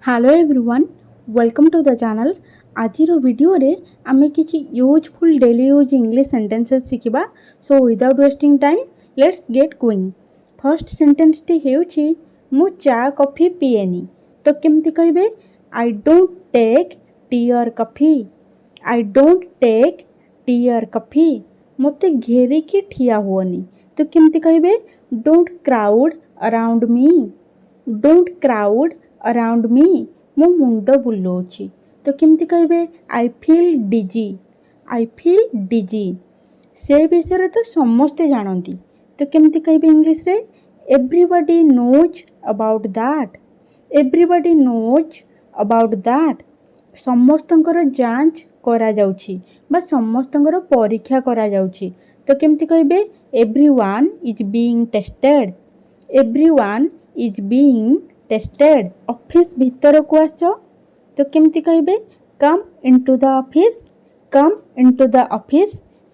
Hello everyone, welcome to the channel. आज video रे आमे किछि useful daily use English sentences शिखिबा। So without wasting time let's get going. First sentence टी हेउछि मु चा कॉफी पिएनी। तो केमति कहबे? I don't take tea or coffee. I don't take tea or coffee. मते घेरी की ठिया हुअनी। तो केमति कहबे? Don't crowd around me. Don't crowd around me. मो मुंड बुलाऊँगी। तो केमती कहबे? आई feel dizzy. I feel dizzy. से विषय तो समस्ते जानती। तो केमती कहबे इंग्लिश रे? Everybody knows about that. Everybody knows about that. समस्तंकर जांच करा जाउछि बा समस्तंकर परीक्षा करा जाउछि। तो केमती कहबे? Everyone is being tested. Everyone is being tested. Office भीतर को आस। तो केमती कहबे? Come into the office. Come into the office.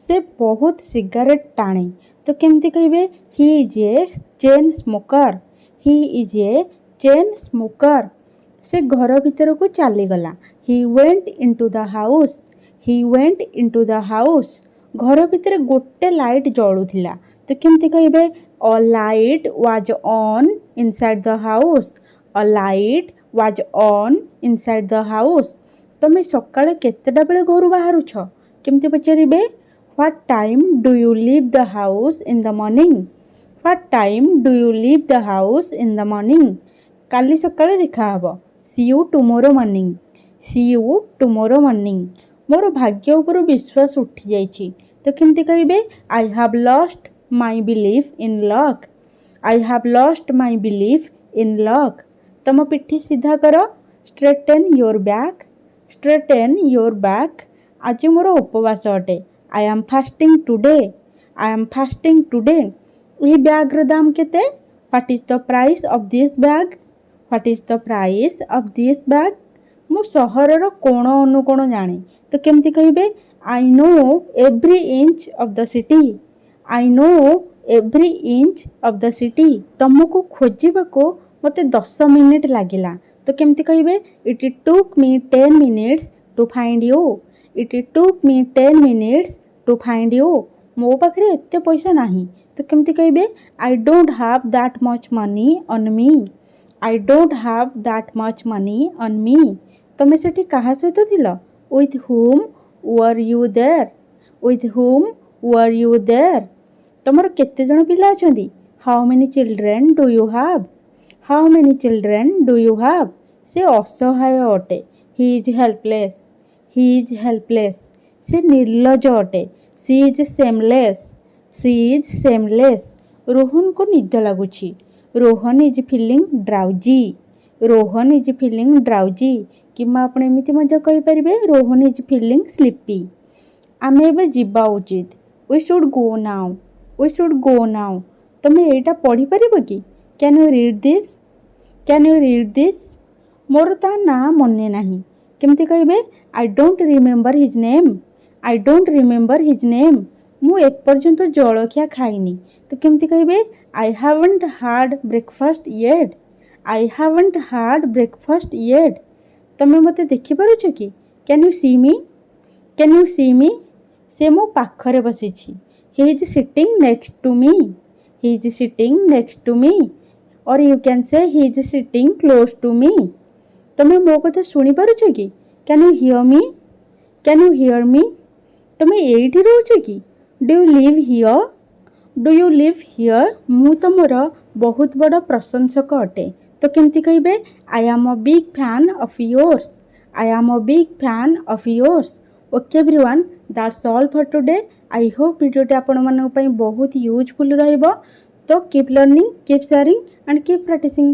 से बहुत सिगारेट टाणे। तो केमती कहबे? He is a chain smoker. He is a chain smoker. से घर भीतर को चली गला। He went into the house. He went into the house. घर भीतर गोटे लाइट जळुथिला। तो केमती कहबे? अ light was on inside the house. A light was on inside the house. तमे सकाळे केतेटा बेले घर बाहरुछ? केमती पचारिबे? What time do you leave the house in the morning. What time do you leave the house in the morning. काली सकाळे देखा हबो। See you tomorrow morning. See you tomorrow morning. मोर भाग्य उपर विश्वास उठी जाइछि। तो केमती कहबे? I have lost my belief in luck. I have lost my belief in luck. तम पिठी सीधा कर। Straighten your back. Straighten your back. आज मोर उपवास अटे। I am fasting today. I am fasting today. यह बैग्र दाम केते? What is the price of this bag. What is the price of this bag. मु सहरर कोण अनुकोण जाने। तो केमती कहबे? I know every inch of the city. I know every inch of the city. तुमको खोजिबाको मते 10 मिनिट लागिला। तो केमती कहबे? It took me 10 minutes to find you. It took me 10 minutes to find you. मो पाखरे एते पैसा नाही। तो केमती कहबे? I don't have that much money on me. I don't have that much money on me. तमे सेठी काहा सहित थिलो? With whom were you there. With whom were you there. तमर केते जण पिला अछंती? How many children do you have. How many children do you have. से असहाय अटे। He is helpless. He is helpless. से निर्लज अटे। She is shameless. She is shameless. Rohan को निद लगुछि। Rohan is feeling drowsy. Rohan is feeling drowsy. किमा आपण एमिति मध्य कहि परिबे? Rohan is feeling sleepy. आमे एबे जिबा उचित। We should go now. We should go now. तमे एटा पढ़ी परिबो कि? Can you read this. Can you read this. मोर ता ना मने नाही। केमती कहबे? I don't remember his name. I don't remember his name. मु एपर्यंत जलखिया खाइनी। तो केमती कहबे? I haven't had breakfast yet. I haven't had breakfast yet. तमे मते देखि पारुछ कि? Can you see me. Can you see me. से मो पाखरे बसिछि। He is sitting next to me. He is sitting next to me. Or you can say he is sitting close to me. तमे मो कथा सुनी पारुछ कि? Can you hear me. Can you hear me. तमे एठी रहउछ कि? Do you live here. Do you live here. मु तमर बहुत बड़ प्रशंसक अटे। तो केमती कहबे? I am a big fan of yours. I am a big fan of yours. Okay everyone, that's all for today. I hope वीडियोटी आपण मानक पई बहुत यूजफुल रहइबो। तो keep learning, keep sharing and keep practising.